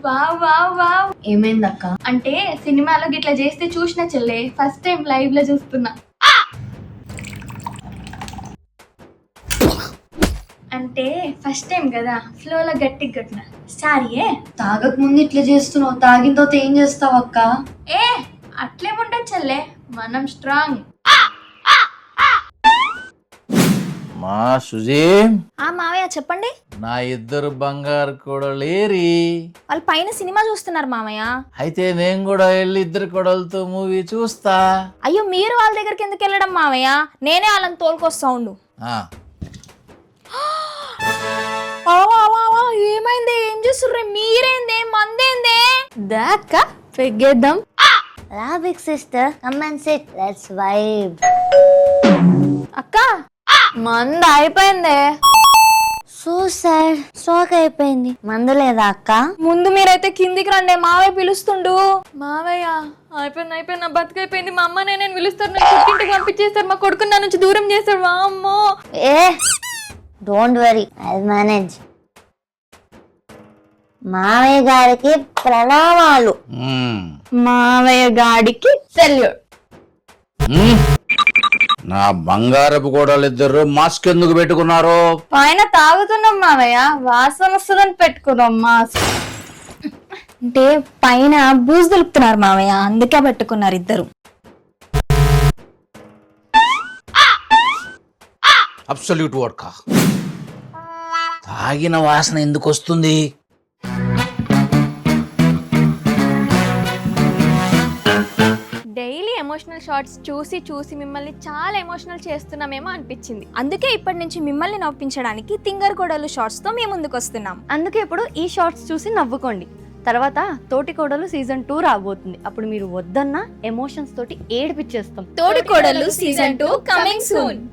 Wow wow wow. ఏమైందక్క? అంటే సినిమాలో గిట్లా చేస్తే చూసిన చెల్లె, ఫస్ట్ టైం లైవ్ లో చూస్తున్నా. అంటే ఫస్ట్ టైం కదా, ఫ్లోలో గట్టి గట్టిన సారీయే. తాగక ముందు ఇట్లా చేస్తున్నావు, తాగిన తర్వాత ఏం చేస్తావు అక్క? ఏ అట్లేముంటది చెల్లె, మనం స్ట్రాంగ్. మా సుజీ, మావయ్య చెప్పండి. నా ఇద్దరు బంగారు కొడలేరి. వాళ్ళు పైన సినిమా చూస్తున్నారు మామయ్య. అయితే నేను కూడా వెళ్ళి ఇద్దరు కొడలతో మూవీ చూస్తా. అయ్యో మీరు వాళ్ళ దగ్గరికి ఎందుకు వెళ్ళడం మామయ్య, నేనే వాళ్ళని తోలుకొస్తా ఉండు. ఆ, ఏమైంది, ఏం చేస్తుర్రే మీరేందే, మందేందే? దాక్క పెగ్గేద్దాం. రా big sister, come and sit, let's vibe. అక్క మంద అయిపోయిందే. సో సాడ్, స్టాక్ అయిపోయింది. మందు లేదా అక్క? ముందు మీరైతే కిందికి రండి, మావయ్య పిలుస్తుండు. మావయ్య అయిపోయింది నా బతుకైపోయింది. మా అమ్మ నేను పిలుస్తాను, నేను పుట్టింటికి పంపించేస్తారు, మా కొడుకుని నా నుంచి దూరం చేస్తాడు. మా అమ్మో. ఏ డోంట్ వరీ, ఐ మేనేజ్. మావయ్య గారికి ప్రణామాలు. మావయ్య గాడికి సెల్యూట్. నా బంగారపు కొడలిద్దరు మాస్క్ ఎందుకు పెట్టుకున్నారు? పైన తాగుతున్నాం మావయ్య, వాసన వస్తుందని పెట్టుకున్నాం మాస్క్. అంటే పైన బూజు దులుపుతున్నారు మావయ్య, అందుకే పెట్టుకున్నారు ఇద్దరు. Absolute vodka. తాగిన వాసన ఎందుకు వస్తుంది? డైలీ ఎమోషనల్ షార్ట్స్ చూసి చూసి మిమ్మల్ని చాలా ఎమోషనల్ చేస్తున్నామేమో అనిపించింది. అందుకే ఇప్పటి నుంచి మిమ్మల్ని నవ్వించడానికి తింగర్ కోడలు షార్ట్స్ తో మేము ముందుకు వస్తున్నాం. అందుకే ఇప్పుడు ఈ షార్ట్స్ చూసి నవ్వుకోండి. తర్వాత తోటి కోడలు సీజన్ 2 రాబోతుంది. అప్పుడు మీరు వద్దన్న ఎమోషన్స్ తోటి ఏడిపిచ్చేస్తాం. తోటి కోడలు సీజన్ 2 కమింగ్ సూన్.